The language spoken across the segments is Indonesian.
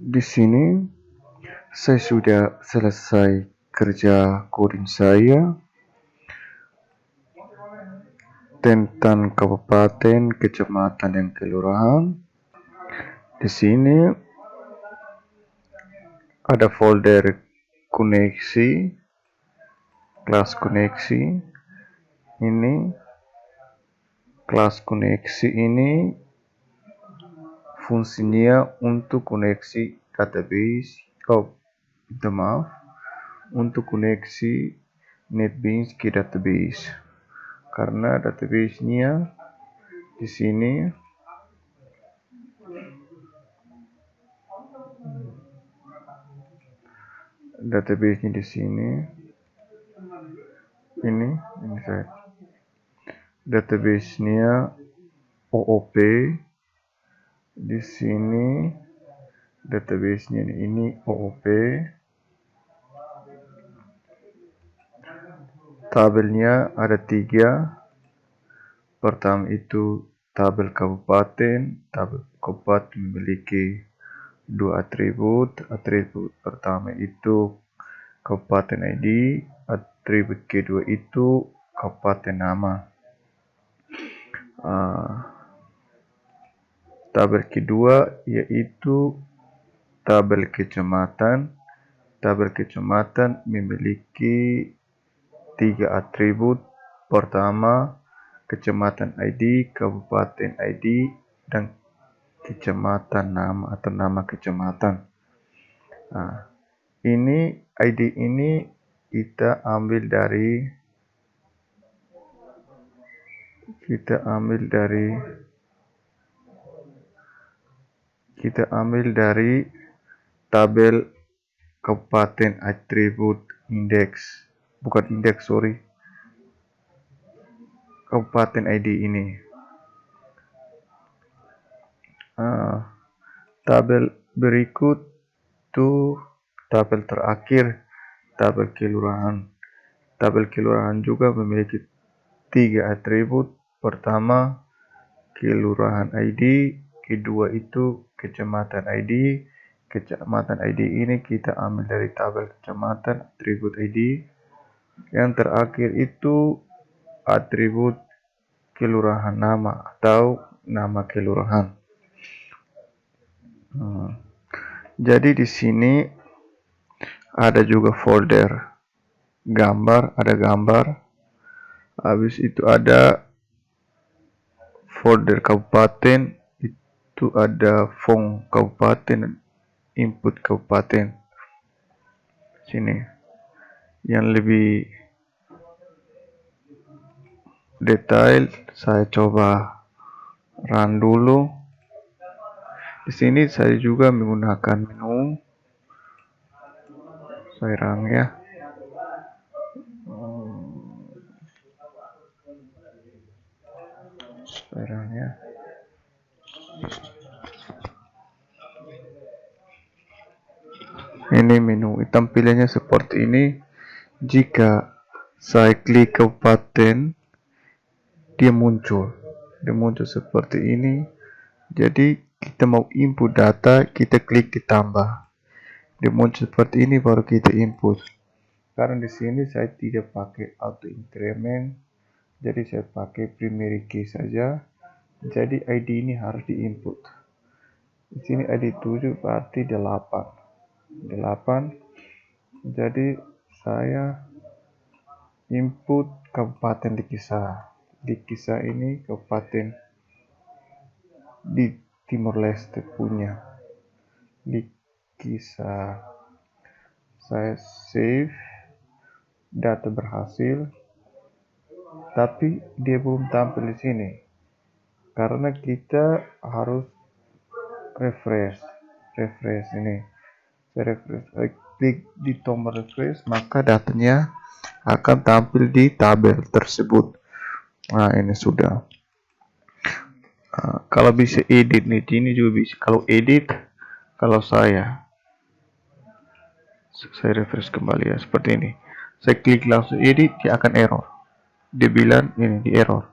Di sini saya sudah selesai kerja coding saya tentang kabupaten, kecamatan, dan kelurahan. Di sini ada folder koneksi, kelas koneksi. Ini kelas koneksi ini fungsinya untuk koneksi database. Untuk koneksi NetBeans ke database. Karena database-nya di sini ini saya database-nya OOP. Di sini database-nya ini OOP. Tabelnya ada 3. Pertama itu tabel kabupaten. Tabel kabupaten memiliki 2 atribut. Atribut pertama itu kabupaten ID. Atribut kedua itu kabupaten nama. Tabel kedua yaitu tabel kecamatan. Tabel kecamatan memiliki 3 atribut. Pertama, kecamatan ID, kabupaten ID, dan kecamatan nama atau nama kecamatan. Ini ID ini kita ambil dari tabel kabupaten atribut indeks. Bukan indeks, sorry. Kabupaten ID ini. Tabel berikut itu tabel terakhir, tabel kelurahan. Tabel kelurahan juga memiliki 3 atribut. Pertama, kelurahan ID. Kedua itu kecamatan ID. Kecamatan ID ini kita ambil dari tabel kecamatan, atribut ID. Yang terakhir itu atribut kelurahan nama atau nama kelurahan. Jadi di sini ada juga folder gambar, ada gambar. Habis itu ada folder kabupaten, itu ada form kabupaten, input kabupaten. Sini yang lebih detail saya coba run dulu. Di sini saya juga menggunakan menu. Saya run ya. Ini menu, tampilannya seperti ini. Jika saya klik kabupaten, dia muncul seperti ini. Jadi kita mau input data, kita klik ditambah. Dia muncul seperti ini, baru kita input. Karena di sini saya tidak pakai auto increment, jadi saya pakai primary key saja. Jadi ID ini harus diinput. Di sini ID 7 berarti 8. Jadi saya input kabupaten di kisah. Di kisah ini kabupaten di Timor Leste punya. Di kisah saya save, data berhasil, tapi dia belum tampil di sini karena kita harus refresh ini. Saya klik di tombol refresh, maka datanya akan tampil di tabel tersebut. Nah, ini sudah. Kalau bisa edit nih, ini juga bisa. Kalau edit, kalau saya refresh kembali ya, seperti ini. Saya klik langsung edit, dia akan error. Dia bilang ini di error.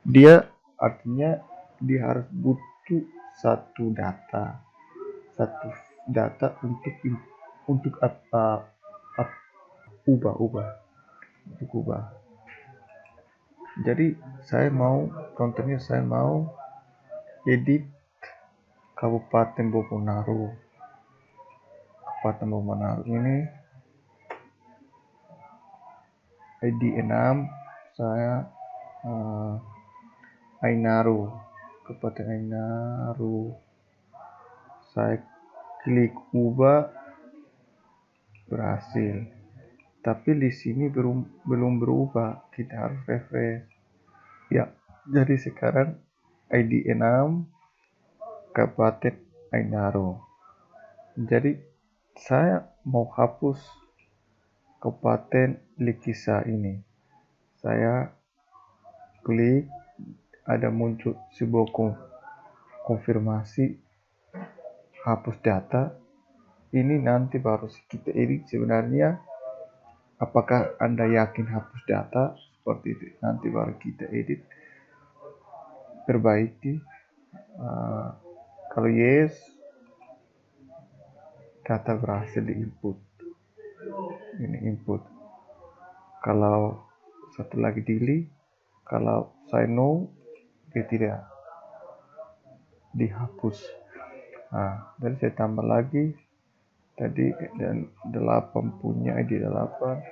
Dia artinya dia harus butuh satu data, satu data untuk ubah. Jadi saya mau edit Kabupaten Bobonaru. Ini ID 6 saya Ainaru, Kabupaten Ainaru. Saya klik ubah, berhasil. Tapi di sini belum berubah, kita harus refresh. Ya, jadi sekarang ID 6 Kabupaten Ainaru. Jadi saya mau hapus Kabupaten Likisa ini. Saya klik, ada muncul sebuah konfirmasi hapus data. Ini nanti baru kita edit sebenarnya. Apakah Anda yakin hapus data? Seperti itu. Nanti baru kita edit, perbaiki. Kalau yes, data berhasil diinput. Ini input. Kalau satu lagi delete, kalau saya no, dia tidak dihapus. Jadi saya tambah lagi tadi, dan 8 punya ID 8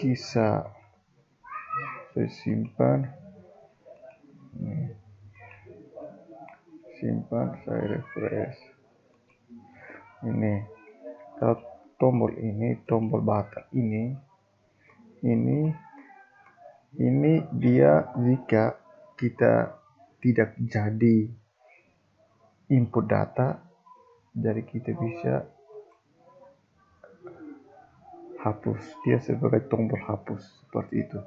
Likisa. Saya simpan, saya refresh. Ini kalau tombol bata ini dia jika kita tidak jadi input data, jadi kita bisa hapus. Dia sebagai tombol hapus seperti itu.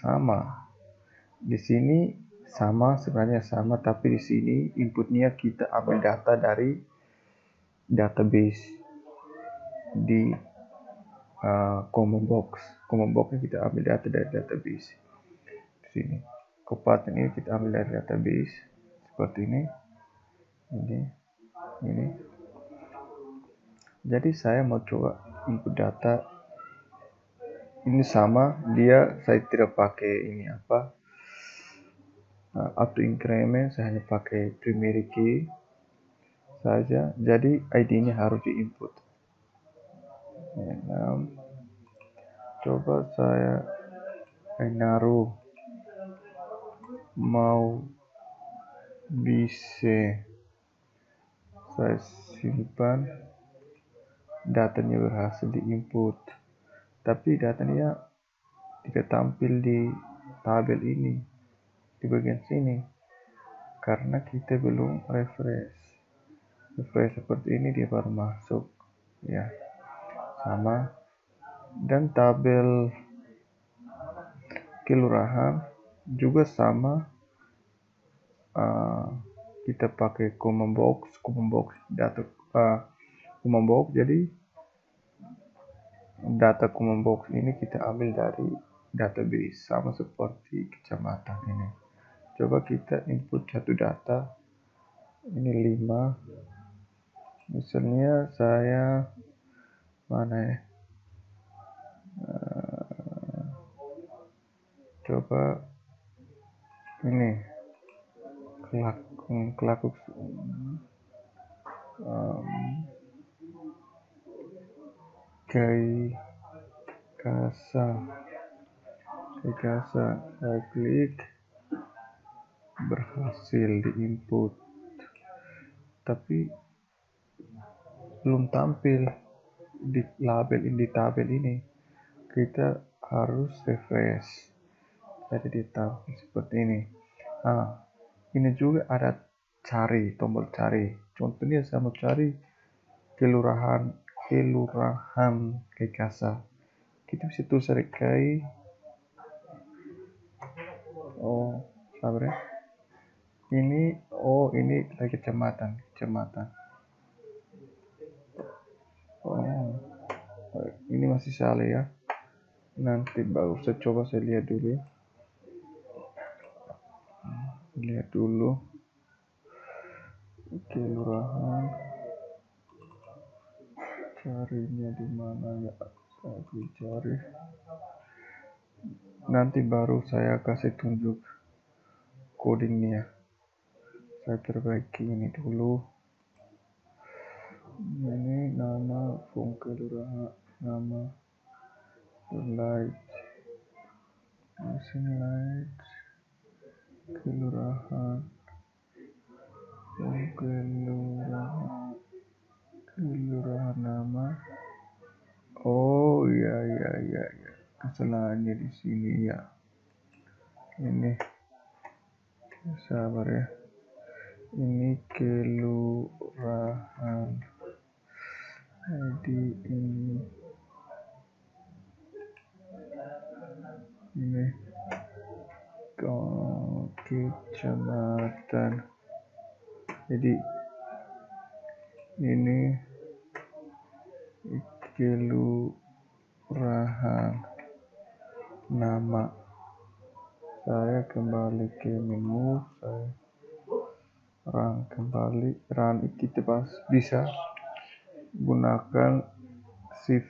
Sama di sini, sebenarnya sama, tapi di sini inputnya kita ambil data dari database di common boxnya kita ambil data dari database. Di sini Kabupaten ini kita ambil dari database seperti ini. Jadi saya mau coba input data ini sama, saya tidak pakai ini auto increment, saya hanya pakai primary key saja. Jadi ID-nya harus diinput. Coba saya Ainaru mau bisa, saya simpan, datanya berhasil diinput, tapi datanya tidak tampil di tabel ini, di bagian sini, karena kita belum refresh seperti ini, dia baru masuk ya. Sama, dan tabel kelurahan juga sama, kita pakai common box data common box. Jadi data common box ini kita ambil dari database, sama seperti kecamatan ini. Coba kita input satu data, ini 5, misalnya saya mana ya, coba ini Kelakuk Gaikasa. Saya klik, berhasil diinput, tapi belum tampil di tabel ini. Kita harus refresh, jadi ditampil seperti ini. Ini juga ada tombol cari. Contohnya saya mau cari kelurahan Gaikasa. Kita bisa tulis Kai. Sabar ya. Ini lagi kecamatan. Ini masih salah ya. Nanti baru saya coba, saya lihat dulu. kelurahan, carinya di mana ya, saya cari, nanti baru saya kasih tunjuk codingnya. Saya perbaiki ini dulu. Ini nama form kelurahan, nama light, light kelurahan, form kelurahan nama. Oh ya, kesalahannya di sini ya. Ini sabar ya. Ini kelurahan ID ini kecamatan. Jadi ini kelurahan nama. Saya kembali ke menu, saya kembali run, kita bisa gunakan shift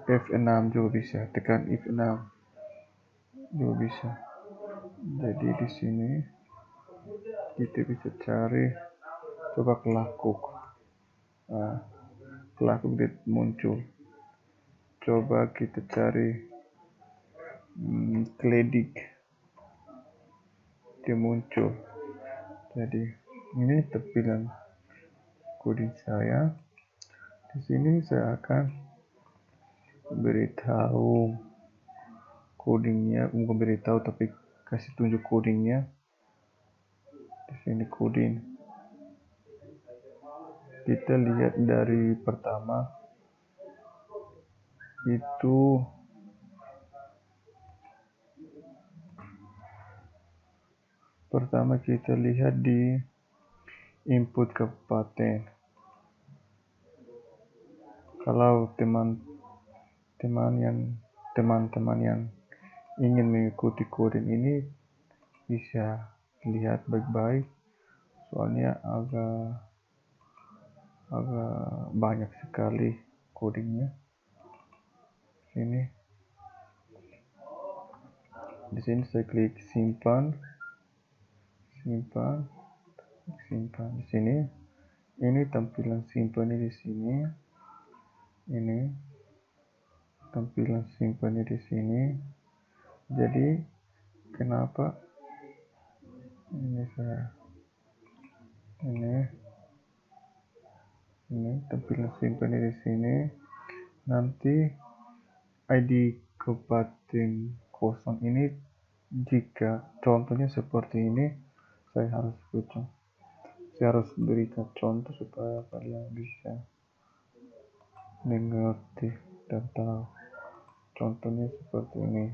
F6 juga bisa, tekan F6 juga bisa. Jadi di sini kita bisa cari, coba kelakuk. Nah, kelakuk dia muncul. Coba kita cari kledik, dia muncul. Jadi ini tampilan coding saya. Di sini saya akan beritahu codingnya, bukan beritahu tapi kasih tunjuk codingnya. Di sini coding. Kita lihat dari pertama itu kita lihat di input kabupaten. Kalau teman-teman yang ingin mengikuti coding ini bisa lihat baik-baik, soalnya agak banyak sekali codingnya. Di sini saya klik simpan. Di sini ini tampilan simpannya di sini. Ini tampilan simpannya di sini. Jadi kenapa ini tampilan simpannya di sini. Nanti ID kabupaten kosong ini, jika contohnya seperti ini, saya harus berikan contoh supaya kalian bisa mengerti dan tahu. Contohnya seperti ini,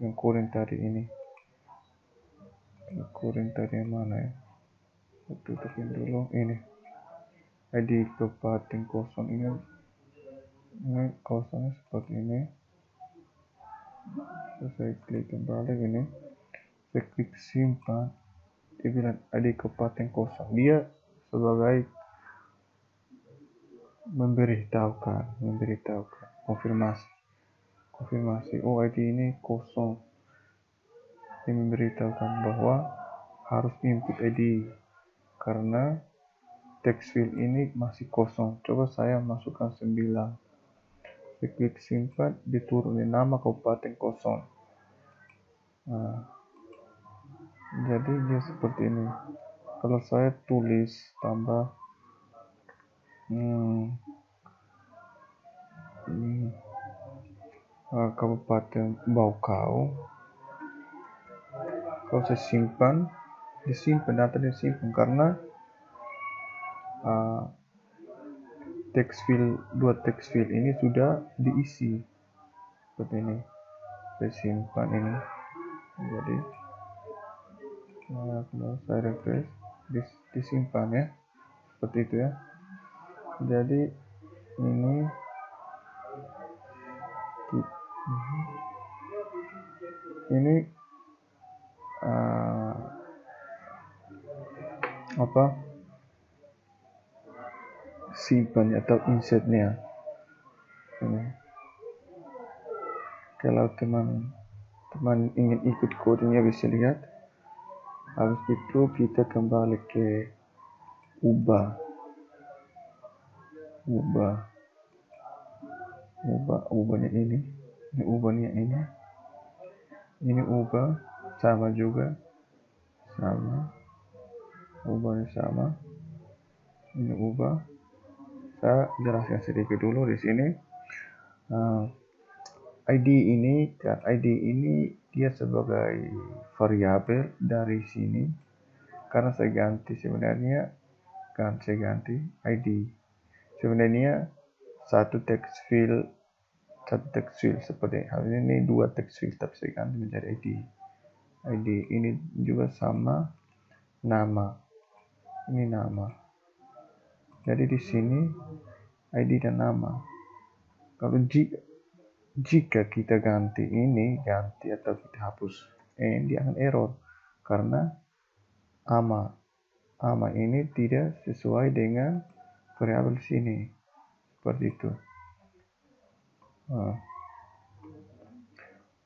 yang kuring tadi ini. Kuring tadi yang mana ya? Tutupin dulu ini. ID kabupaten kosong ini kosongnya seperti ini. Saya klik kembali ini. Saya klik simpan. Dia bilang ID kabupaten kosong. Dia sebagai memberitahukan konfirmasi. Oh, ID ini kosong. Dia memberitahukan bahwa harus input ID karena text field ini masih kosong. Coba saya masukkan 9. Saya klik simpan, diturunin nama kabupaten kosong. Nah, jadi dia seperti ini. Kalau saya tulis tambah Kabupaten Baucau, kalau saya simpan, data disimpan karena dua text field ini sudah diisi seperti ini. Saya simpan ini. Jadi kalau saya refresh, disimpan ya, seperti itu ya. Jadi ini simpan atau insertnya. Ini. Kalau teman-teman ingin ikut kodenya bisa lihat. Habis itu kita kembali ke ubahnya ini ubahnya ini ubah sama juga, ubahnya sama, ini ubah. Saya jelaskan sedikit dulu di sini. ID ini dia sebagai variabel dari sini, karena saya ganti sebenarnya saya ganti ID. Sebenarnya satu text field seperti hal ini 2 text field, tapi saya ganti menjadi ID. ID ini juga sama nama. Ini nama. Jadi di sini ID dan nama. Kalau jika kita ganti atau kita hapus dia akan error karena ama ini tidak sesuai dengan variabel sini, seperti itu.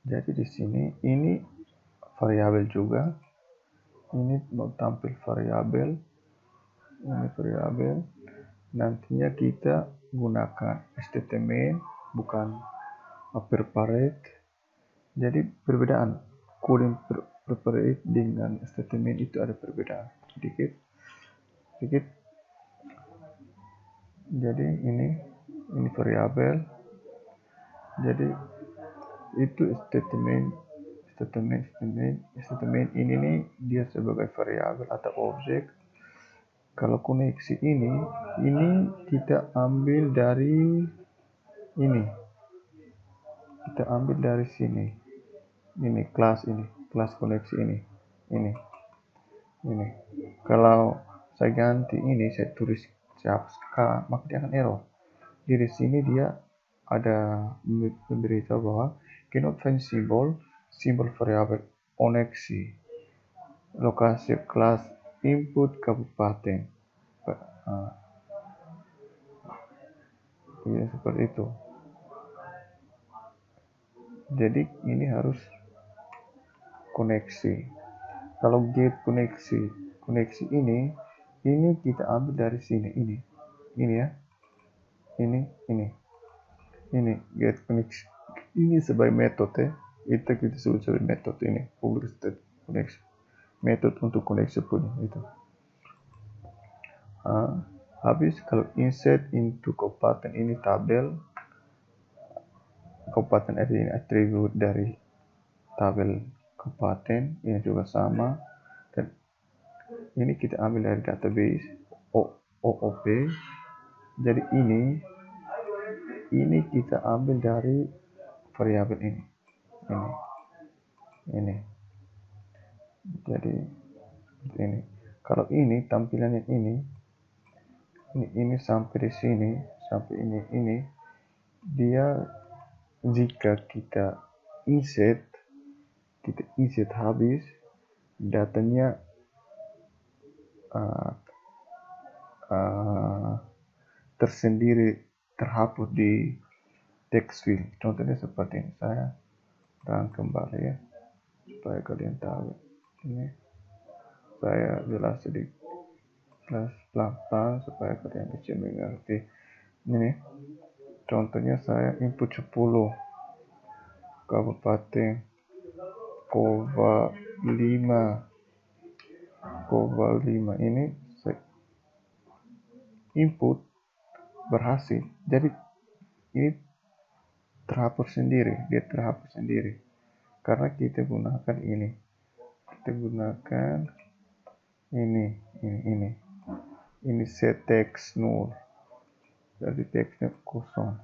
Jadi di sini ini variabel juga, ini mau tampil variabel, ini variabel. Nantinya kita gunakan statement bukan preparate. Jadi perbedaan coding preparate dengan statement itu ada perbedaan sedikit. Jadi ini variabel. Jadi itu statement ini nih dia sebagai variabel atau objek. Kalau koneksi ini kita ambil dari ini. Kita ambil dari sini. Ini kelas koneksi ini. Kalau saya ganti ini, saya tulis saya hapus K, maka dia akan error. Di sini dia ada memberitahu bahwa cannot find symbol variabel koneksi lokasi kelas input kabupaten. Ya, seperti itu. Jadi ini harus koneksi. Kalau get koneksi ini kita ambil dari sini, ini ya, ini get koneksi ini sebagai metode itu kita sebut sebagai metode ini public state koneksi, metode untuk koneksi punya itu. Habis kalau insert into kabupaten ini tabel kabupaten, ini atribut dari tabel kabupaten, ini juga sama, dan ini kita ambil dari database OOP. Jadi ini kita ambil dari variabel ini. Jadi ini. Kalau ini tampilannya ini sampai di sini, sampai ini dia jika kita insert habis datanya tersendiri terhapus di text field. Contohnya seperti ini. Saya run kembali ya supaya kalian tahu. Ini saya jelas sedikit pelan-pelan supaya kalian bisa mengerti. Ini contohnya saya input 10 kabupaten Kova 5 ini saya input berhasil. Jadi ini terhapus sendiri, karena kita gunakan ini. Ini set text null. Jadi teksnya kosong.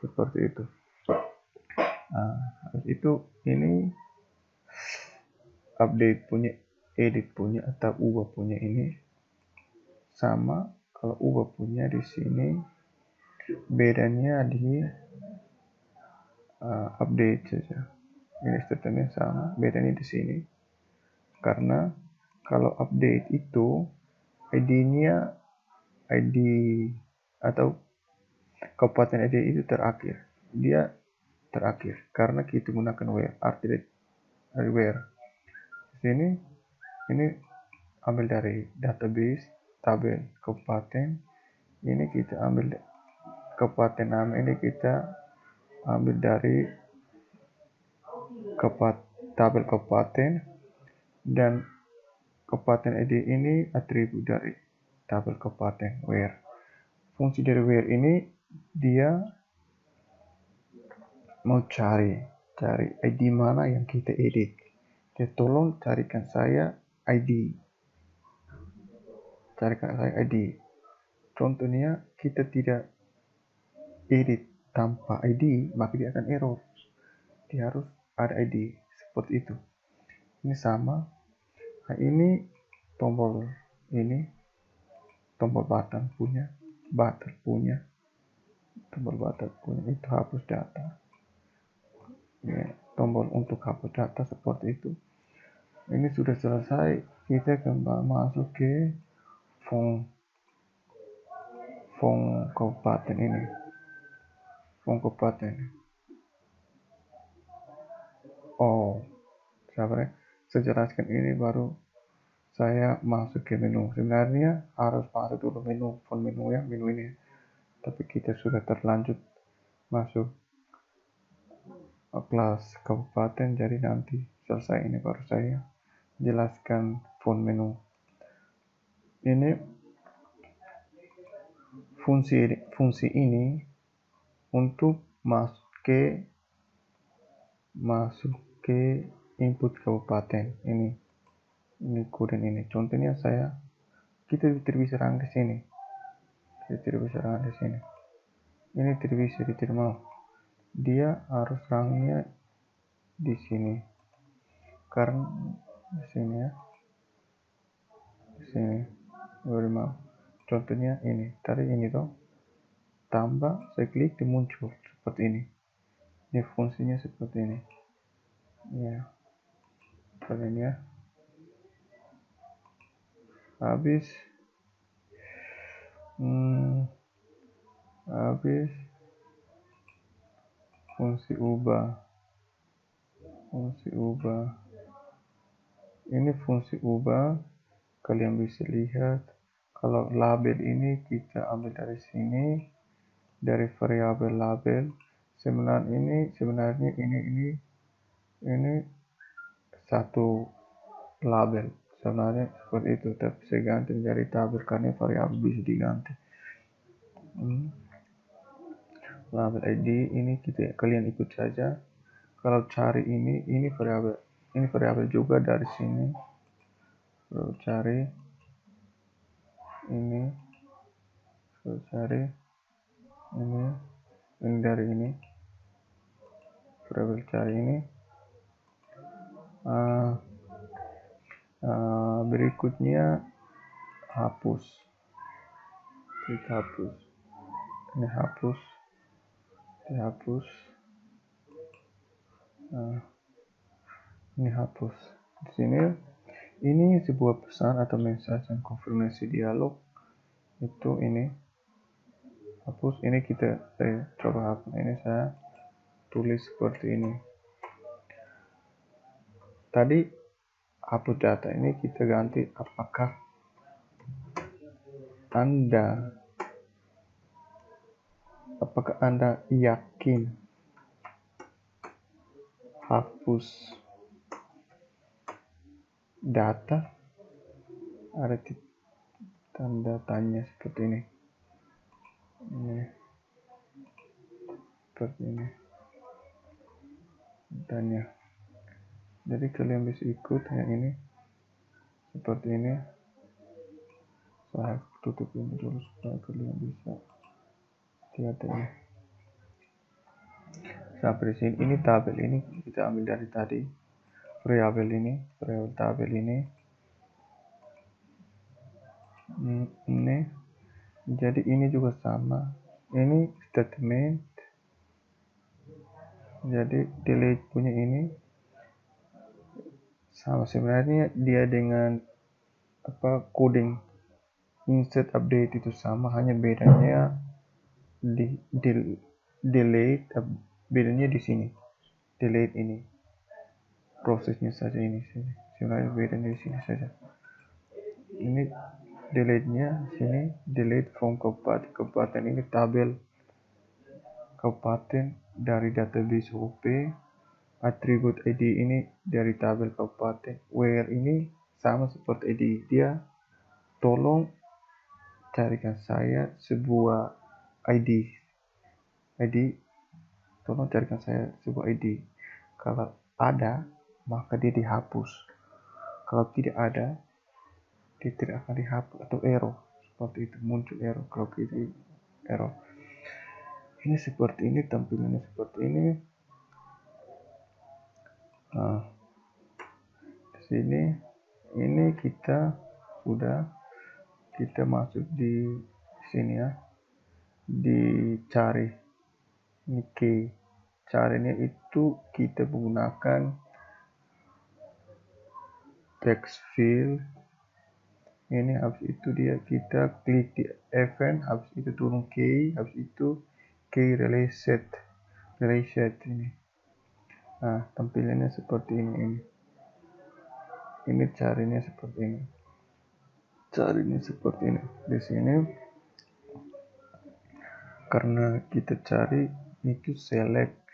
Seperti itu. Itu ini update punya, edit punya atau ubah punya ini sama. Kalau ubah punya di sini bedanya di update saja. Ini statementnya sama, bedanya di sini. Karena kalau update itu ID atau kabupaten ID itu terakhir. Dia terakhir karena kita gunakan where, artinya dari where. Sini ini ambil dari database tabel kabupaten. Ini kita ambil kabupaten nama, ini kita ambil dari tabel kabupaten, dan kabupaten ID ini atribut dari tabel kabupaten where. Fungsi dari where ini dia mau cari ID mana yang kita edit. Dia tolong carikan saya ID. Contohnya kita tidak edit tanpa ID, maka dia akan error. Dia harus ada ID seperti itu. Ini sama. Nah, ini tombol button punya, itu hapus data. Ya, tombol untuk hapus data seperti itu. Ini sudah selesai. Kita kembali masuk ke form kabupaten ini. Form kabupaten. Oh, sabar ya. Saya jelaskan ini baru saya masuk ke menu. Sebenarnya harus masuk dulu form menu ini. Tapi kita sudah terlanjur masuk kelas kabupaten, jadi nanti selesai ini baru saya jelaskan form menu. Ini fungsi ini untuk masuk ke input kabupaten ini kode ini. Contohnya kita tidak bisa rang di sini. Ini tidak bisa diterima. Dia harus rangnya di sini. Karena di sini ya. Di sini. Contohnya ini. Tadi ini toh. Tambah, saya klik, dia muncul seperti ini. Ini fungsinya seperti ini. Ya. Seperti ini ya. Habis fungsi ubah. Ini fungsi ubah. Kalian bisa lihat kalau label ini kita ambil dari sini, dari variabel label. Sebenarnya ini satu label. Sebenarnya seperti itu, tapi saya ganti dari tabel karena variabel bisa diganti. Label ID ini kalian ikut saja. Kalau cari ini variabel juga dari sini. Lalu cari ini dari ini. Variabel cari ini. Berikutnya hapus. Klik hapus. Ini hapus. Ini hapus. Di sini ini sebuah pesan atau message yang konfirmasi dialog. Itu ini hapus. Ini kita coba hapus. Ini saya tulis seperti ini. Tadi hapus data ini kita ganti apakah Anda yakin hapus data? Ada tanda tanya seperti ini. Seperti ini. Tanya. Jadi kalian bisa ikut yang ini. Seperti ini. Saya tutup ini dulu supaya kalian bisa lihat ini. Sampai sini. Ini tabel ini kita ambil dari tadi. Variabel tabel ini. Ini. Jadi ini juga sama. Ini statement. Jadi delete punya ini sama, sebenarnya dia dengan coding insert update itu sama, hanya bedanya delete, bedanya di sini. Delete ini prosesnya saja, ini sini. Sebenarnya bedanya di sini saja. Ini delete-nya sini, delete from kabupaten. Kabupaten ini tabel kabupaten dari database OP. Atribut ID ini dari tabel kabupaten. Where ini sama seperti ID dia. Tolong carikan saya sebuah ID. Tolong carikan saya sebuah ID. Kalau ada, maka dia dihapus. Kalau tidak ada, dia tidak akan dihapus atau error. Seperti itu, muncul error. Kalau kita error. Ini seperti ini, tampilannya seperti ini. Nah, di sini ini kita masuk di sini ya, dicari ini key. Caranya itu kita menggunakan text field ini. Habis itu kita klik di event, habis itu turun key, habis itu key reset ini. Nah, tampilannya seperti ini. Ini caranya seperti ini. Di sini karena kita cari itu select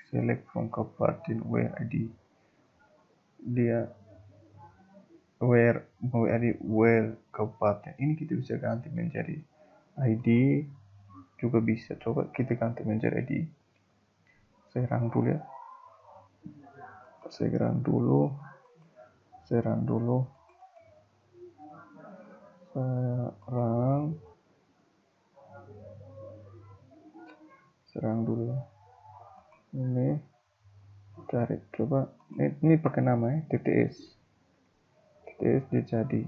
from kabupaten where ID. Dia where kabupaten. Ini kita bisa ganti menjadi ID juga bisa. Coba kita ganti menjadi ID. Saya run dulu ya. Saya run dulu. Serang dulu. Ini cari, coba ini pakai nama ya, TTS dia jadi.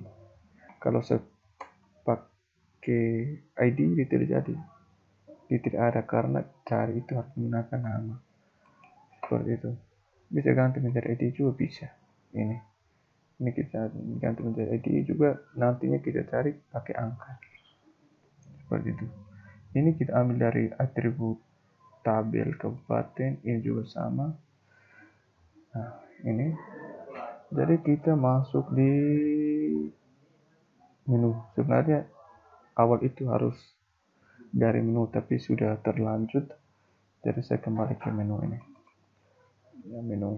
Kalau saya pakai ID dia tidak jadi, dia tidak ada karena cari itu harus menggunakan nama. Seperti itu. Bisa ganti menjadi ID juga bisa. Ini kita ganti menjadi ID juga, nantinya kita cari pakai angka. Seperti itu. Ini kita ambil dari atribut tabel kabupaten, ini juga sama. Nah, ini jadi kita masuk di menu. Sebenarnya awal itu harus dari menu, tapi sudah terlanjut, jadi saya kembali ke menu ini ya. Ini menu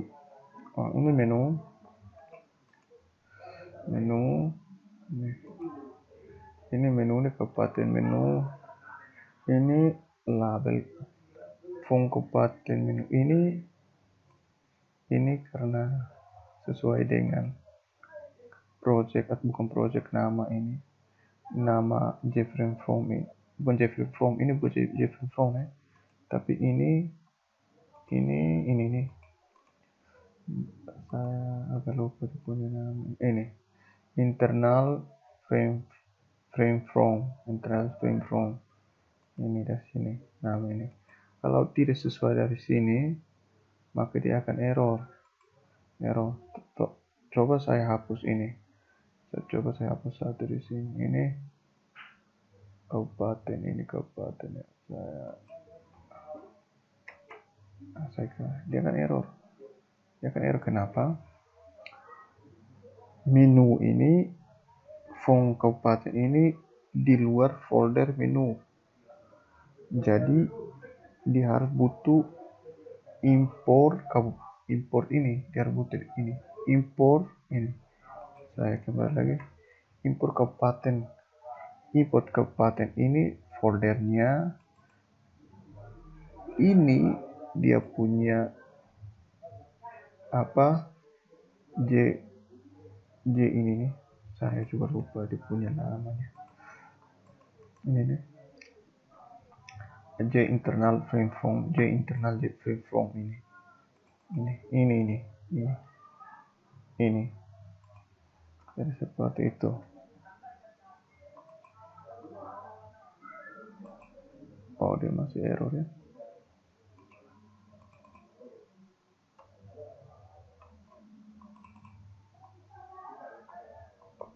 ini kabupaten. Menu ini label font kabupaten. Menu ini karena sesuai dengan project atau bukan project, nama Jeffrey From ini bukan Jeffrey From ya, tapi ini saya agak lupa punya nama. Ini internal frame from ini dari sini nama ini. Kalau tidak sesuai dari sini, maka dia akan error. Coba saya hapus ini. Saya hapus satu di sini. Ini kabupaten ya. Dia akan error. Kenapa? Menu ini font kabupaten ini di luar folder menu. Jadi dia harus butuh import ini. Dia harus butuh ini. Import ini. Saya kembali lagi. Import kabupaten ini foldernya. Ini dia punya J ini nih. Saya juga lupa dia punya namanya. Ini nih. J internal frame from ini. Jadi seperti itu. Oh, dia masih error ya.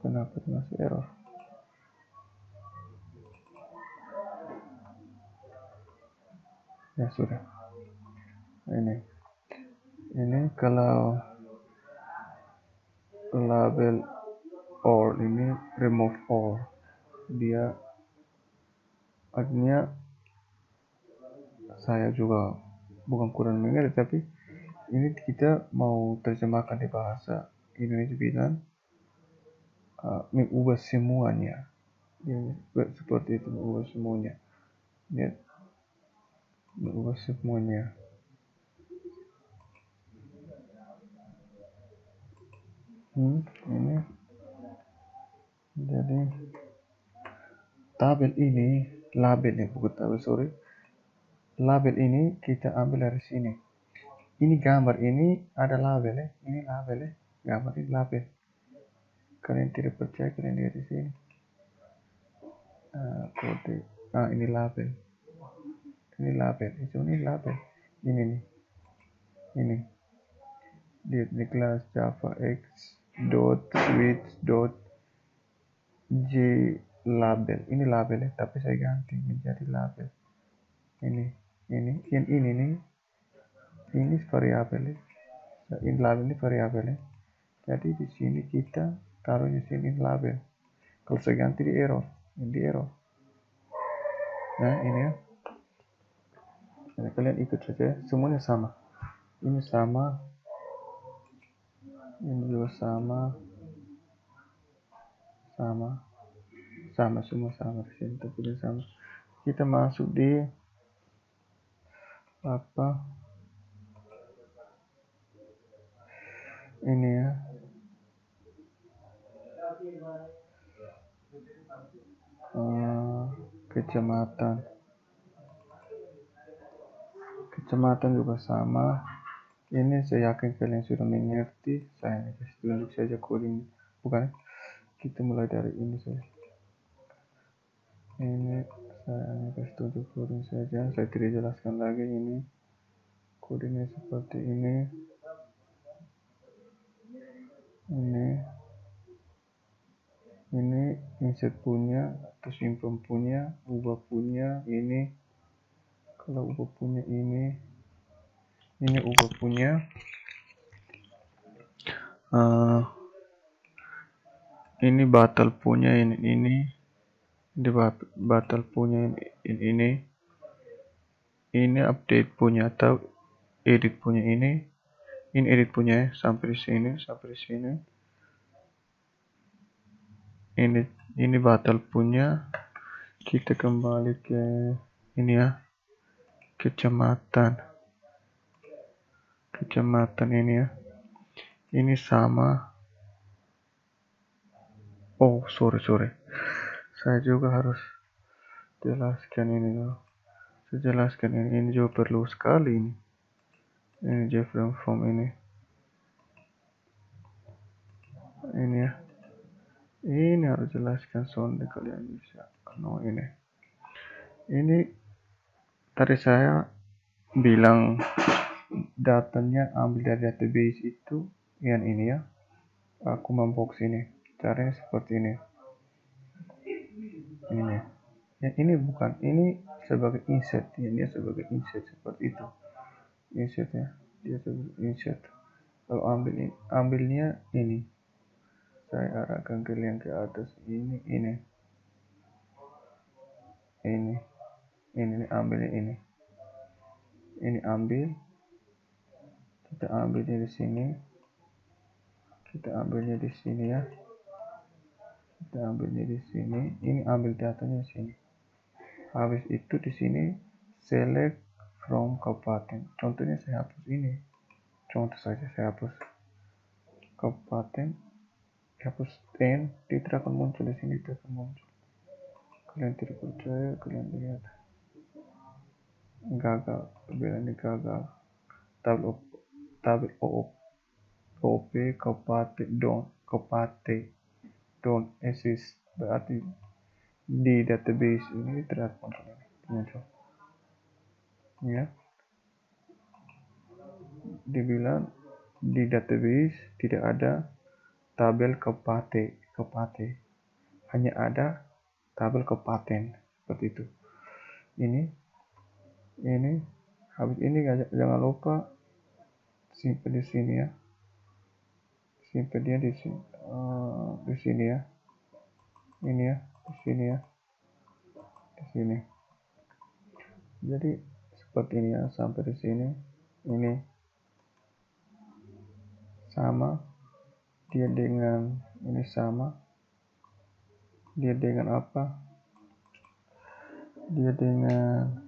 Kenapa dia masih error? Ya sudah. Ini kalau label all ini remove all, dia artinya saya juga bukan kurang mengerti, tapi ini kita mau terjemahkan di bahasa Indonesia bilang mengubah semuanya. Ya, seperti itu, mengubah semuanya. Lihat, mengubah semuanya. Ini jadi tabel ini, label ya, bukan tabel, sorry. Label ini kita ambil dari sini. Ini gambar ini ada label ya. Ini label ya. Gambar ini label. Kalian tidak percaya, kalian lihat di sini. Kode. Ini label. Ini label. Ini label. Ini nih. Ini. Di kelas Java X dot switch dot j label. Ini label ya, tapi saya ganti menjadi label. Ini nih. Ini variabel ya. Ini label, ini variabel ya. Jadi di sini kita taruh di sini label. Kalau saya ganti di error, ini di error. Nah ini ya. Nah, kalian ikut saja, semuanya sama. Ini sama, ini juga sama, semua sama di sini. Tapi sama. Kita masuk di apa? Ini ya. Kecamatan juga sama. Ini saya yakin kalian sudah mengerti. Saya kasih tunjuk saja coding, bukan? Kita mulai dari ini saja. Ini saya kasih tunjuk coding saja. Saya tidak jelaskan lagi. Ini codingnya seperti ini. Ini insert punya, atau simpan punya, ubah punya. Ini kalau ubah punya ini ubah punya. Ini batal punya ini batal punya ini update punya atau edit punya ini edit punya sampai di sini. Ini batal punya. Kita kembali ke ini ya, kecamatan ini ya. Ini sama. Oh sorry, saya juga harus jelaskan ini loh. Saya jelaskan ini juga perlu sekali ini Jeffrey form ini ya. Ini harus jelaskan soalnya kalian bisa. Ini tadi saya bilang datanya ambil dari database itu yang ini ya. Aku membox ini. Caranya seperti ini. Ini ya, ini bukan, ini sebagai insert ya, dia sebagai insert seperti itu. Insert ya, dia sebagai insert. Kalau ambilnya ini. Saya arahkan kalian ke atas ini ambilnya ini. Ini ambil, kita ambilnya di sini. Ya. Kita ambilnya di sini. Ini ambil datanya di sini. Habis itu di sini select from kabupaten. Contohnya saya hapus ini. Contoh saja saya hapus kabupaten. Hapus N, dia tidak akan muncul di sini. Kalian tidak percaya, kalian lihat. Gagal, bilang ini gagal. Tabel OP kabupaten don't exist, berarti di database ini tidak muncul ya. Dibilang di database tidak ada tabel kabupaten, hanya ada tabel kabupaten seperti itu. Ini Habis ini jangan lupa simpan di sini ya, simpan dia di sini, di sini ya, ini ya, di sini ya, di sini. Jadi seperti ini ya, sampai di sini. Ini sama dia dengan ini, sama dia dengan apa, dia dengan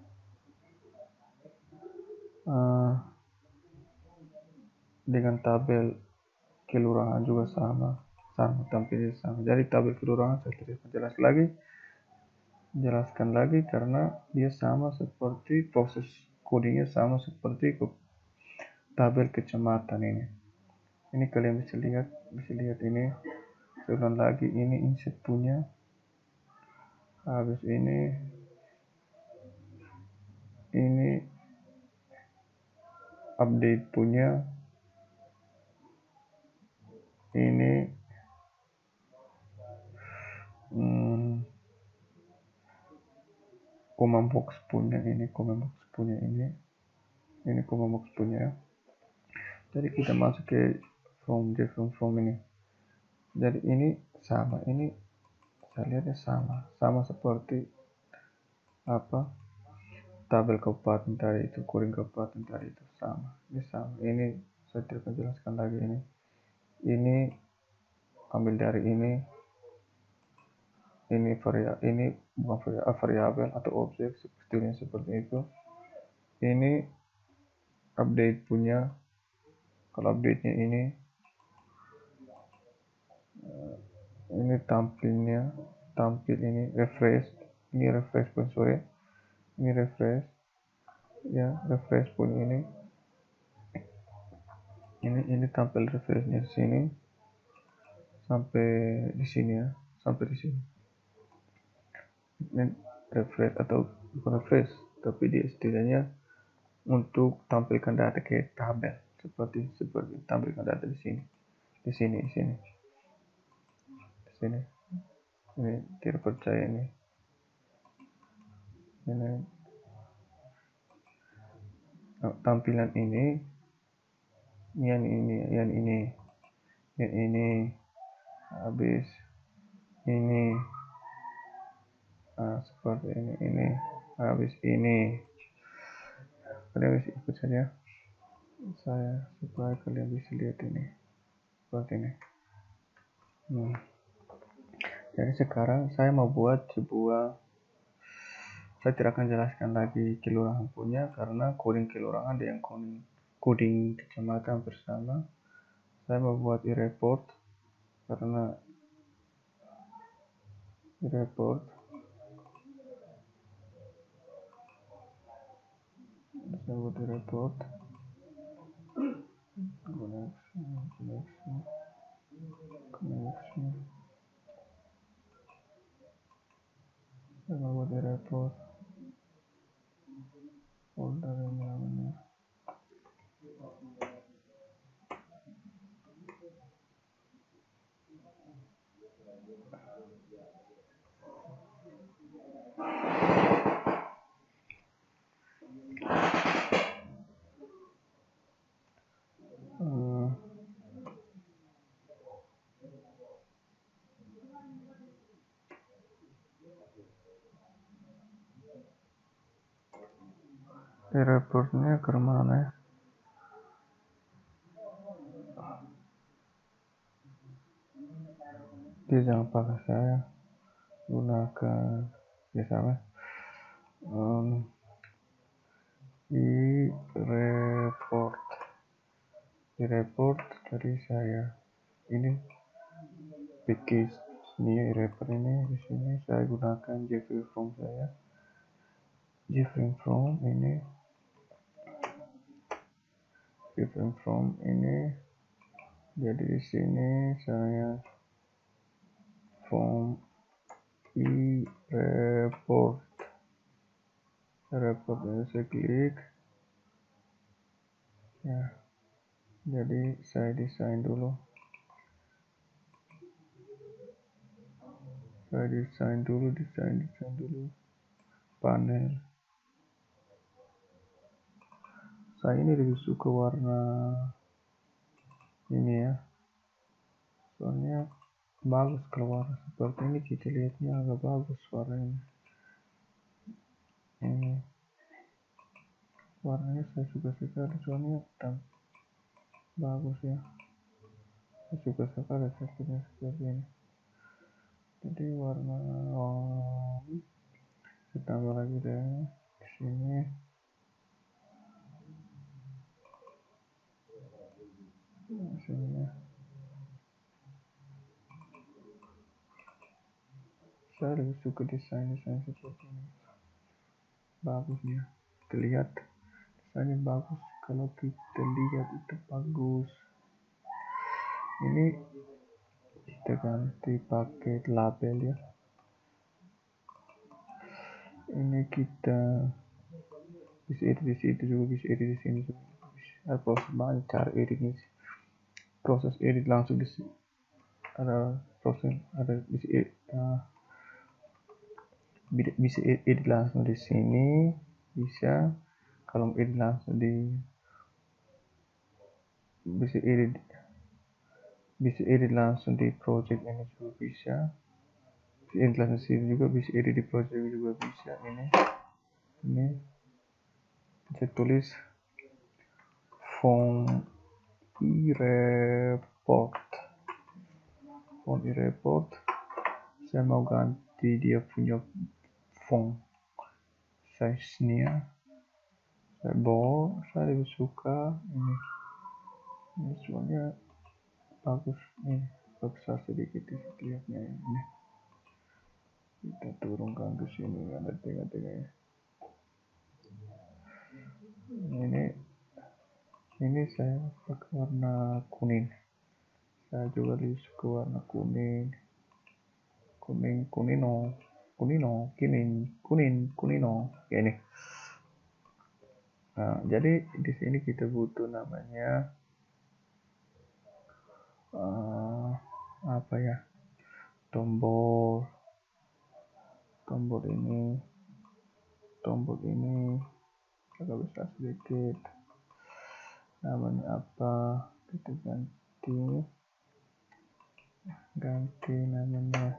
tabel kelurahan juga sama tampilnya sama. Jadi tabel kelurahan saya tidak jelaskan lagi karena dia sama seperti proses codingnya sama seperti tabel kecamatan ini. Ini kalian bisa lihat ini. Saya ulang lagi, ini insert punya, habis ini update punya, ini command box punya, ini command box punya, ini command box punya ya. Jadi kita masuk ke from ini. Jadi ini sama, ini saya lihatnya sama seperti apa tabel kabupaten tadi itu, kuring kabupaten tadi itu sama. Ini sama. Ini saya tidak akan jelaskan lagi ini. Ini ambil dari ini bukan variabel atau objek seperti itu. Ini update punya, kalau update-nya ini tampil ini refresh pun sorry, ini refresh ya, refresh pun ini tampil refreshnya di sini sampai di sini ya, sampai di sini. Ini refresh atau bukan refresh, tapi dia setidaknya untuk tampilkan data ke tabel seperti tampilkan data di sini. Ini tidak percaya ini tampilan ini yang ini habis ini seperti ini habis ini. Kalian bisa ikut saja saya supaya kalian bisa lihat ini seperti ini. Jadi sekarang saya mau buat sebuah, saya tidak akan jelaskan lagi kelurahan punya karena coding kelurahan dengan coding kecamatan bersama. Saya mau buat e-report karena e-report saya buat e-report connection saya mau buat e-report folder ini namanya. E-reportnya ke mana ya? Dia jangan pakai saya, gunakan sama e-report dari saya. Ini package ini e-report ini, di sini saya gunakan Jeffrey from saya. Jeffrey from ini jadi di sini saya form e-report ini saya klik ya. Jadi saya desain dulu panel Saya ini lebih suka warna ini ya, soalnya bagus kalau warna seperti ini kita lihatnya agak bagus warnanya. Ini warnanya saya suka sekali soalnya bagus ya, saya suka sekali seperti ini. Jadi warna saya tambah lagi deh di sini. Sini saya lebih suka desain seperti ini, bagusnya terlihat desainnya bagus. Kalau kita lihat itu bagus. Ini kita ganti pakai label ya, ini kita bisa edit di situ juga, bisa edit di sini juga. Ada proses banyak cara editnya, proses edit langsung di sini, ada proses, ada bisa edit langsung di sini, bisa kalau edit langsung bisa edit langsung di project ini juga bisa edit langsung di sini juga, bisa edit di project juga bisa. Ini saya tulis font report, saya mau ganti dia punya font size-nya, saya bold, saya lebih suka ini soalnya bagus nih, besar sedikit lihatnya ini. Kita turunkan ke sini, ada tengah-tengahnya. Ini saya pakai warna kuning, saya juga lebih suka warna kuning ya ini. Nah, jadi di sini kita butuh namanya apa ya, tombol ini agak besar sedikit, namanya apa, kita ganti namanya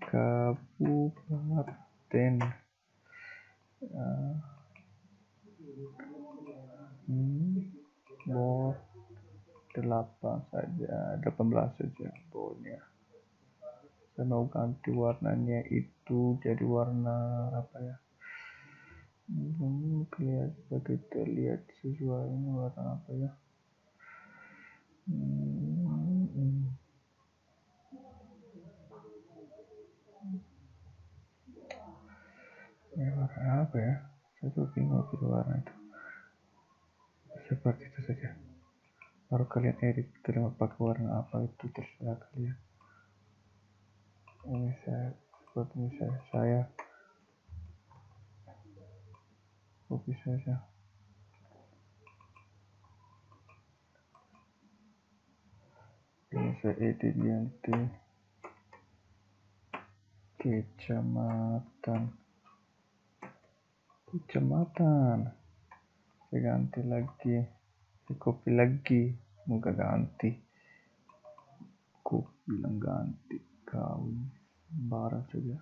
kabupaten bor 18 saja bolnya. Saya mau ganti warnanya itu jadi warna apa ya, kita lihat sesuai ini warna apa ya, warna apa ya, saya tuh bingung pilih warna itu. Seperti itu saja, baru kalian edit, kalian mau pakai warna apa itu terserah kalian. Ini seperti ini saya copy saja. Ini saya edit ganti kecamatan, saya ganti lagi, saya copy lagi, semoga ganti, bilang ganti kau barat saja.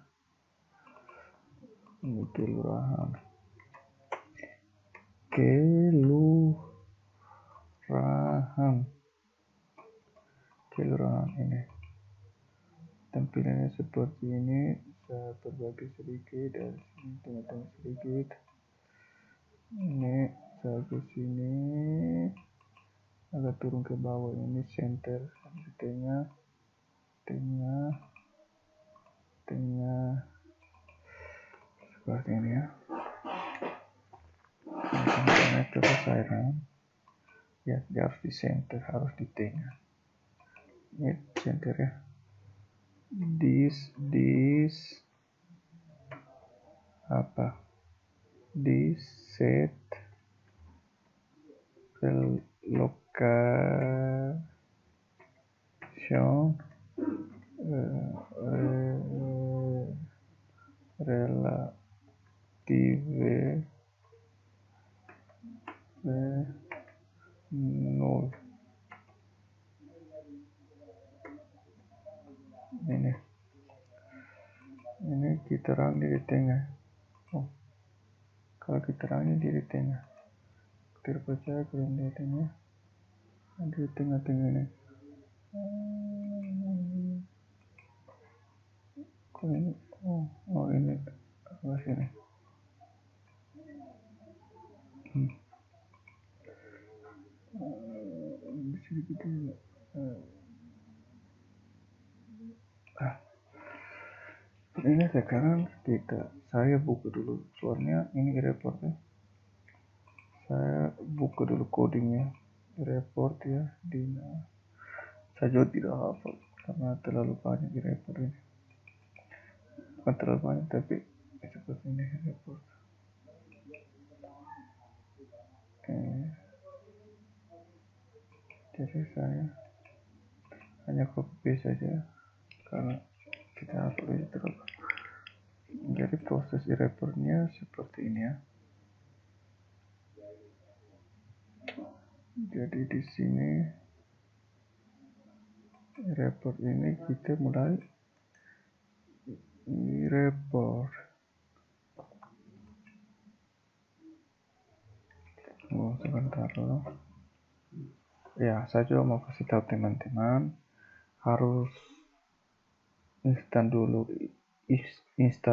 Ini kelurahan ini tampilannya seperti ini. Saya berbagi sedikit dari sini, tengah-tengah sedikit. Ini saya ke sini, agak turun ke bawah, ini center di tengah seperti ini ya. Ini terus saya ya, dia harus di center, harus di tengah. Ini center ya. This apa? This set location relative V0 ini kita terang di tengah. Kalau kita terangnya di tengah, terpercaya kalau di tengah, di tengah-tengah ini. Kok ini? Ini apa sini? Bisa gitu. Ini sekarang saya buka dulu, soalnya ini reportnya. Saya buka dulu codingnya, report ya. Saya juga tidak hafal karena terlalu banyak di report ini. Bukan terlalu banyak, tapi seperti ini report. Jadi saya hanya copy paste saja karena kita harus terus. Jadi proses di reportnya seperti ini ya. Jadi di sini report ini kita mulai report. Sebentar loh. Ya, saya juga mau kasih tahu teman-teman harus install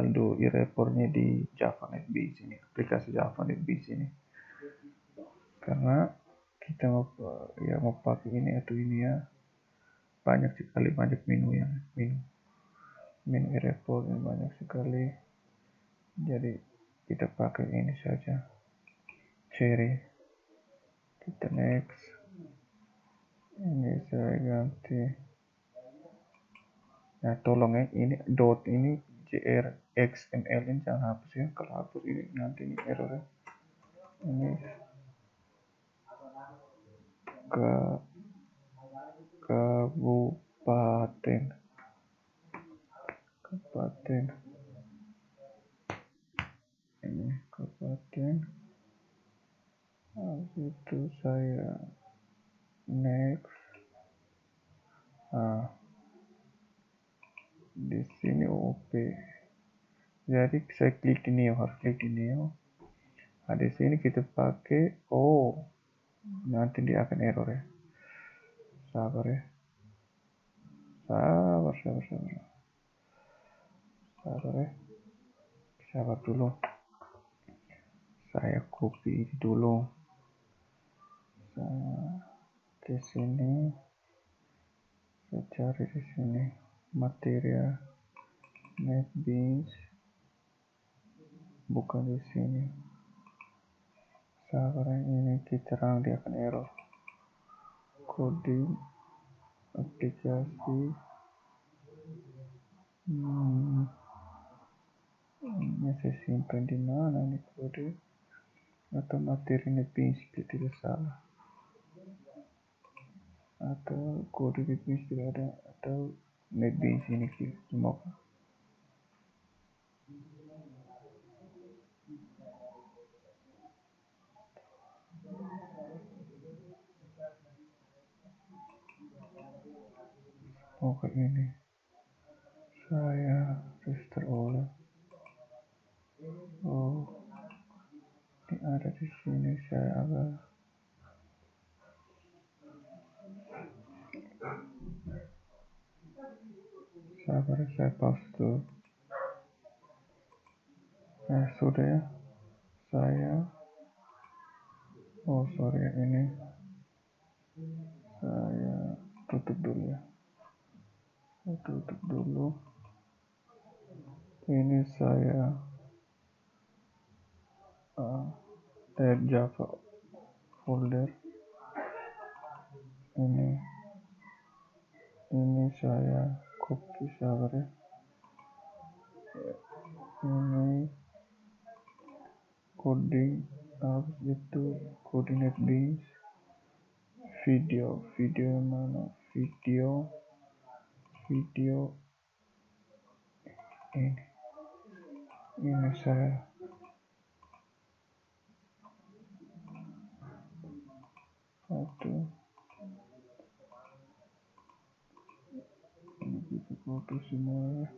dulu e-reportnya di Java NetBeans ini, aplikasi Java NetBeans ini. Karena kita mau pakai ini atau ini ya, banyak menu e-report yang banyak sekali. Jadi kita pakai ini saja, Cherry. Kita next. Ini saya ganti. Nah, tolong ya, ini dot ini JRXML ini jangan hapus ya. Kalau hapus ini nanti ini error ya. Ini kabupaten ini kabupaten. Habis itu saya next. Di sini OP. Jadi saya klik ini, harus klik ini. Nah, di sini kita pakai nanti dia akan error ya. Sabar ya. Sabar ya. Sabar dulu. Saya copy dulu. Saya ke sini. Saya cari di sini material NetBeans. Bukan di sini. Sabar ini kita terang dia akan error. Coding aplikasi. Ini saya simpan di mana ini kode atau materi NetBeans tidak salah, atau kode NetBeans tidak ada, atau NetBeans ini semua. Oke, ini saya register ulang. Ini ada di sini. Saya agak sabar, saya pause dulu. Sudah ya. Saya sorry ya, ini saya tutup dulu ya. Ini saya Java folder. Ini saya copy, sabar ya. Ini coding, habis itu coding NetBeans. Video mana? Video ini saya satu. Ini kita foto semua ya.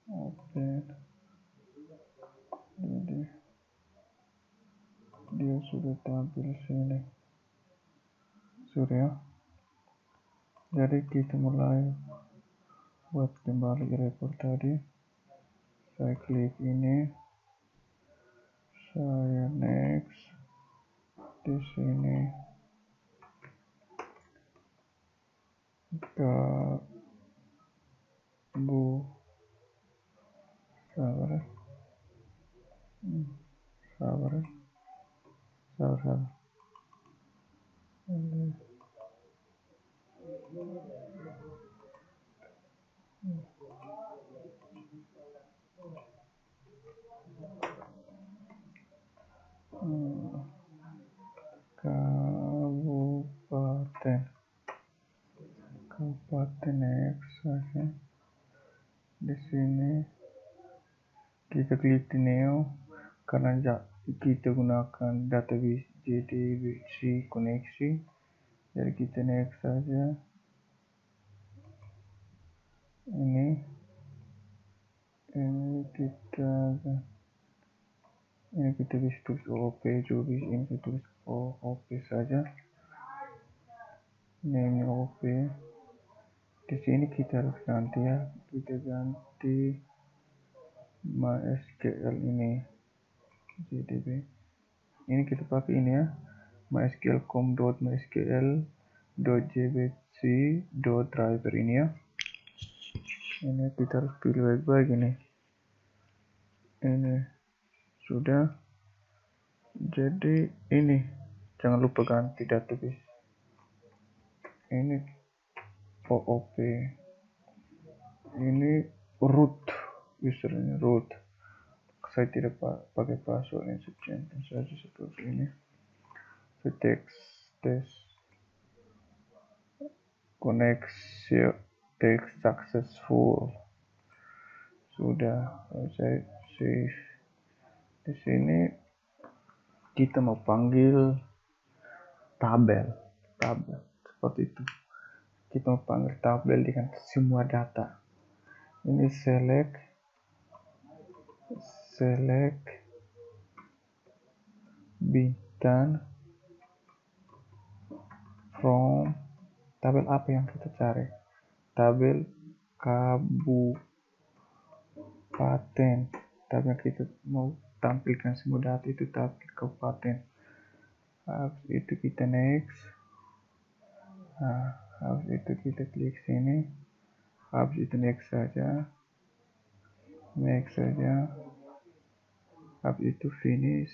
Open. Jadi dia sudah tampil sini. Sudah ya. Jadi kita mulai buat kembali report tadi. Saya klik ini, saya next di sini ke sabar sabar sabar ini kabupaten X saja. Di sini kita klik di neo karena kita gunakan database JDBC koneksi, jadi kita next saja. Ini kita bisa tulis OOP juga, ini kita tulis OOP saja. Ini OOP. Di sini kita harus ganti ya, kita ganti MySQL ini JDB. Ini kita pakai ini ya, mysql.com.mysql.jbc.driver ini ya. Ini kita harus pilih baik-baik ini. Ini sudah. Jadi ini jangan lupa ganti database. Ini OOP. Ini root, user ini root. Saya tidak pakai password insufficient saja seperti ini. Test connection text successful. Sudah, saya save. Di sini kita mau panggil tabel seperti itu. Kita mau panggil tabel dengan semua data. Ini select bintang from tabel apa yang kita cari. Tabel kabupaten. Tabel yang kita mau tampilkan semua data itu tabel kabupaten. Habis itu kita next. Habis itu kita klik sini. Habis itu next saja. Habis itu finish.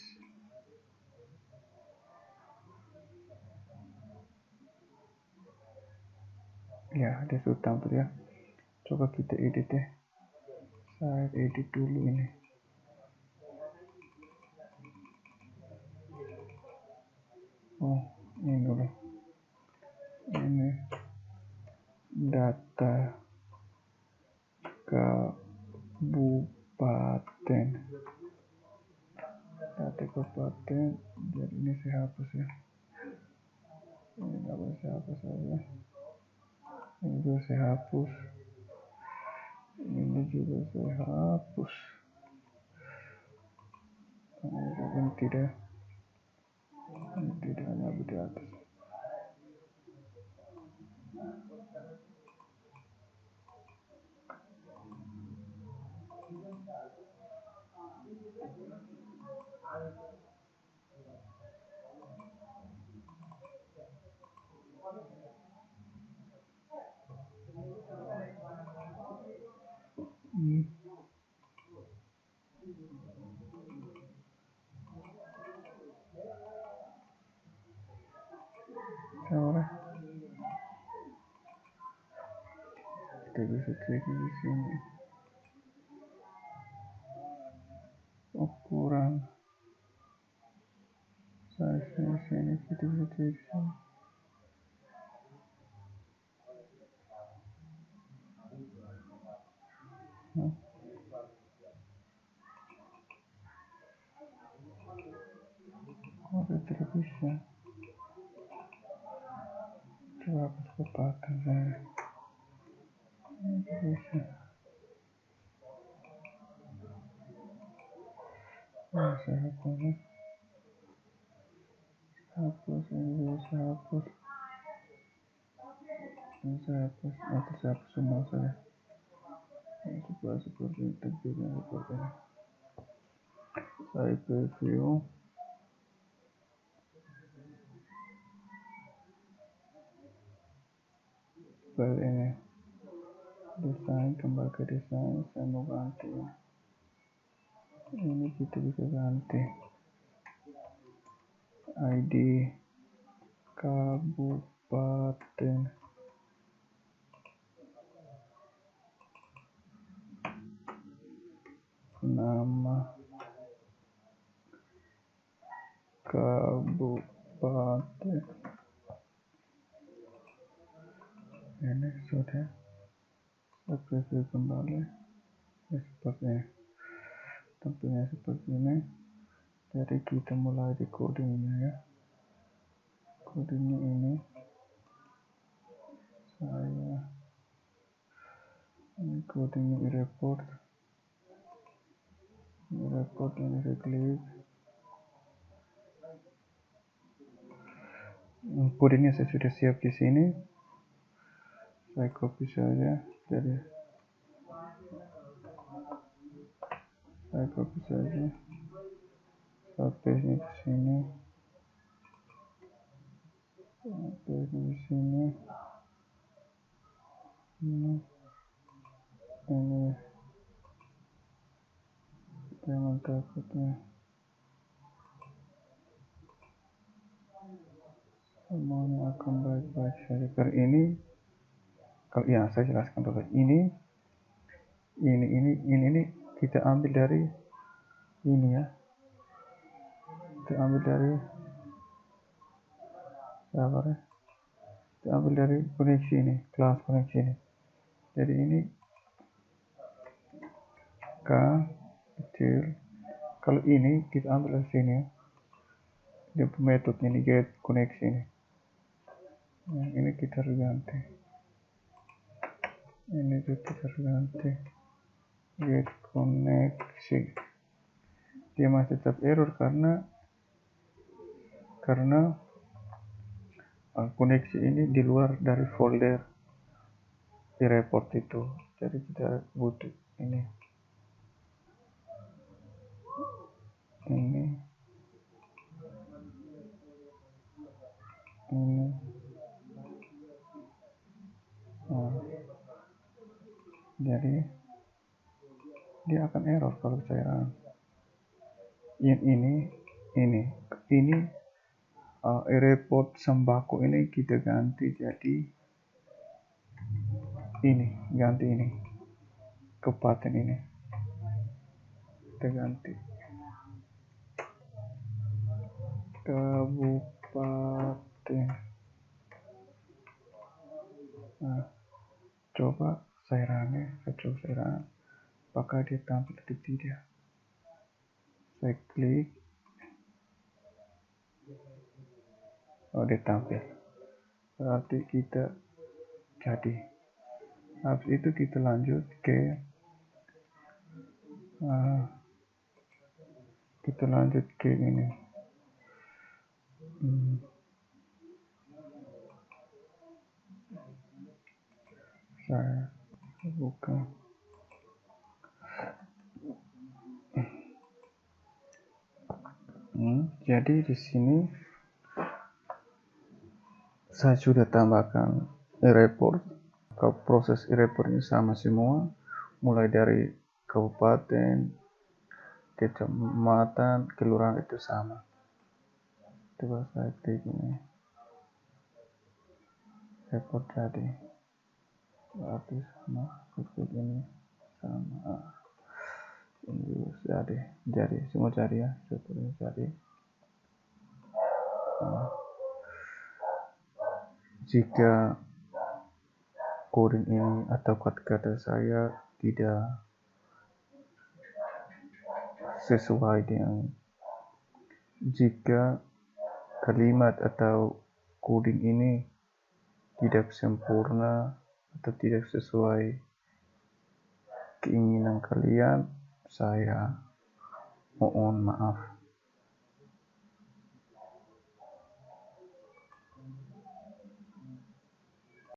Ya, dia sudah tampil ya. Coba kita edit ya. Saya edit dulu ini. Oh, ini dulu. Ini data kabupaten. Jadi ini saya hapus ya. Ini nggak boleh saya hapus saja. Ini juga saya hapus. Ini juga saya hapus. Ini tidak hanya di atas. Salah. Kita bisa cek di sini. Ukuran size sini kita bisa cek sini. Ada television. Coba kesempatan saya bisa saya hapus ini bisa hapus atau saya hapus semua saya coba seperti itu juga seperti ini saya preview file ini desain, kembali ke desain, saya mau ganti ini, kita bisa ganti ID kabupaten, nama kabupaten, ini sudah saya preview kembali ya, seperti ini tentunya seperti ini. Jadi kita mulai di codingnya ya, codingnya ini saya ini codingnya di report ini saya klik codingnya saya sudah siap di sini, saya copy saja, jadi saya copy saja, saya paste di sini, di sini, ini jangan takut ya, semuanya akan baik-baik saja. Karena ini kalau ya saya jelaskan dulu, ini kita ambil dari ini ya, kita ambil dari server ya, kita ambil dari koneksi ini, kelas koneksi ini. Jadi ini K kecil, kalau ini kita ambil dari sini ya, dia metode ini get koneksi ini. Nah, ini kita harus ganti, ini juga kita harus ganti get koneksi. Dia masih tetap error karena koneksi ini di luar dari folder di report itu. Jadi kita butuh ini nah, jadi dia akan error kalau saya ini report sembako ini kita ganti jadi ini, ganti ini kabupaten ini kita ganti kabupaten. Nah, coba saya run apakah dia tampil atau tidak. Saya klik, oh dia tampil, berarti kita jadi. Habis itu kita lanjut ke ini saya buka jadi di sini saya sudah tambahkan e-report. Proses e-reportnya sama semua, mulai dari kabupaten, kecamatan, kelurahan itu sama. Coba saya klik ini, report jadi, berarti sama, klik ini sama, ini jadi semua jadi ya, seperti ini jadi. Jika coding ini atau kata-kata saya tidak sesuai dengan, jika kalimat atau coding ini tidak sempurna atau tidak sesuai keinginan kalian, saya mohon maaf.